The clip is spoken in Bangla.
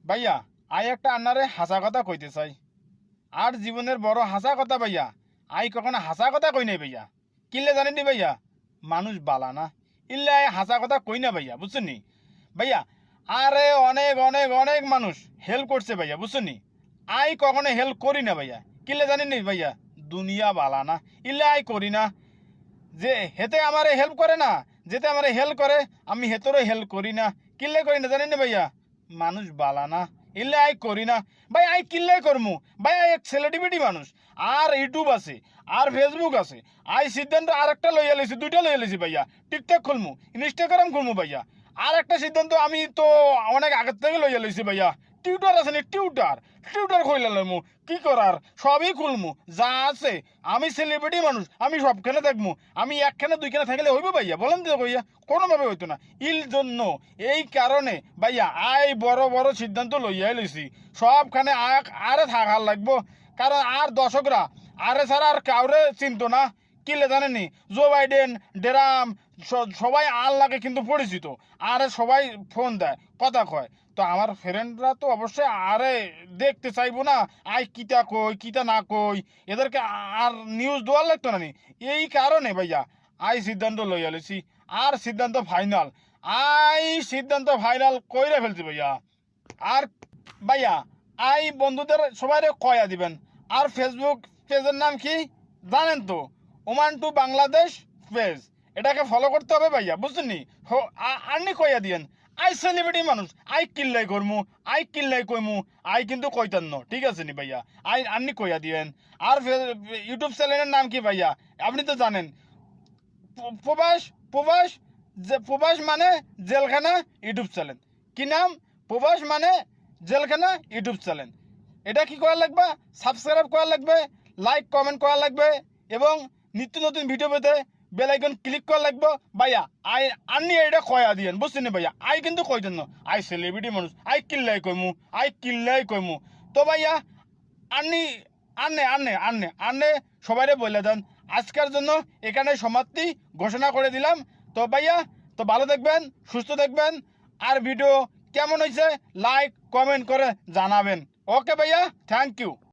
ভাইয়া আই একটা আন্নারে হাসা কথা কইতে চাই। আর জীবনের বড় হাসা কথা ভাইয়া, আই কখনো হাসা কথা কই নাই ভাইয়া। কিনলে জানেননি ভাইয়া, মানুষ বালা না। ইল্লে আই হাসা কথা কই না ভাইয়া, বুঝছেন নি ভাইয়া। আরে অনেক অনেক অনেক মানুষ হেল্প করছে ভাইয়া, বুঝছেন নি। আই কখনো হেল্প করি না ভাইয়া। কিনলে জানেননি ভাইয়া, দুনিয়া বালা না। ইল্লে আই করি না। যে হেতে আমারে হেল্প করে না, যেতে আমারে হেল্প করে, আমি হেতরও হেল্প করি না। কিল্লে করি না জানেন না ভাইয়া, মানুষ বালা না। ইল্লে আই করি না ভাই, আই কিল্লে করমু ভাই। আই এক সেলিব্রিটি মানুষ। আর ইউটিউব আছে, আর ফেসবুক আছে। আই সিদ্ধান্ত আর একটা লইয়া লইছি, দুইটা লইয়া লইছি ভাইয়া। টিকটক খুলমু, ইনস্টাগ্রাম খুলমু ভাইয়া। আর একটা সিদ্ধান্ত আমি তো অনেক আগের থেকে লইয়া লইছি ভাইয়া। টিউটার আছে নি, টিউটার টিউটার কইলা লইমু। কি করার, সবই খুলমু যা আছে। আমি সেলিব্রিটি মানুষ, আমি সবখানে দেখবো। আমি একখানে দুইখানে থাকলে হইব ভাইয়া, বলেন তো ভাইয়া? কোনোভাবে হইতো না। ইল জন্য এই কারণে ভাইয়া আই বড় বড় সিদ্ধান্ত লইয়াই লইছি। সবখানে আরে থাকার লাগবো। কারণ আর দর্শকরা আরে ছাড়া আর কাউরে চিনতো না। কিলে জানেনি, জো বাইডেন, ডেরাম, সবাই আর লাগে কিন্তু পরিচিত। আরে সবাই ফোন দেয়, কথা কয়। তো আমার ফ্রেন্ডরা তো অবশ্যই আরে দেখতে চাইবো না আই কিতা কই কিতা না কই। এদেরকে আর নিউজ দেওয়ার লাগতো না নি। এই কারণে ভাইয়া আই সিদ্ধান্ত লইয়া লইছি। আর সিদ্ধান্ত ফাইনাল। আই সিদ্ধান্ত ফাইনাল কইরা ফেলছি ভাইয়া। আর ভাইয়া আই বন্ধুদের সবাই কয়া দিবেন। আর ফেসবুক পেজের নাম কি জানেন তো? Oman to Bangladesh page. এটাকে ফলো করতে হবে ভাইয়া, বুঝছেন নি? আননি কইয়া দিয়েন। আই সেলিব্রিটি মানুষ, আই কিল্লাই করমু, আই কিল্লাই কইমু। আই কিন্তু কইতান ন, ঠিক আছে নি ভাইয়া? আই আননি কইয়া দিয়েন। আর ইউটিউব চ্যানেলের নাম কি ভাইয়া, আপনি তো জানেন। প্রবাস প্রবাস প্রবাস মানে জেলখানা ইউটিউব চ্যানেল। কি নাম? প্রবাস মানে জেলখানা ইউটিউব চ্যানেল। এটা কি করা লাগবে? সাবস্ক্রাইব করা লাগবে, লাইক কমেন্ট করা লাগবে, এবং নিত্য নতুন ভিডিও পেতে বেল আইকন ক্লিক করা লাগবে ভাইয়া। আই আনি এটা কয়া দিয়েন, বুঝছেন ভাইয়া? আই কিন্তু কইতেন না, আই সেলিব্রিটি মানুষ, আই কিল্লাই কইমু, আই কিল্লাই কইমু। তো ভাইয়া আন্নি আন্নে আন্নে আন্নে আন্নে সবাইরে বলে দেন। আজকের জন্য এখানে সমাপ্তি ঘোষণা করে দিলাম। তো ভাইয়া, তো ভালো দেখবেন, সুস্থ দেখবেন। আর ভিডিও কেমন হয়েছে লাইক কমেন্ট করে জানাবেন। ওকে ভাইয়া, থ্যাংক ইউ।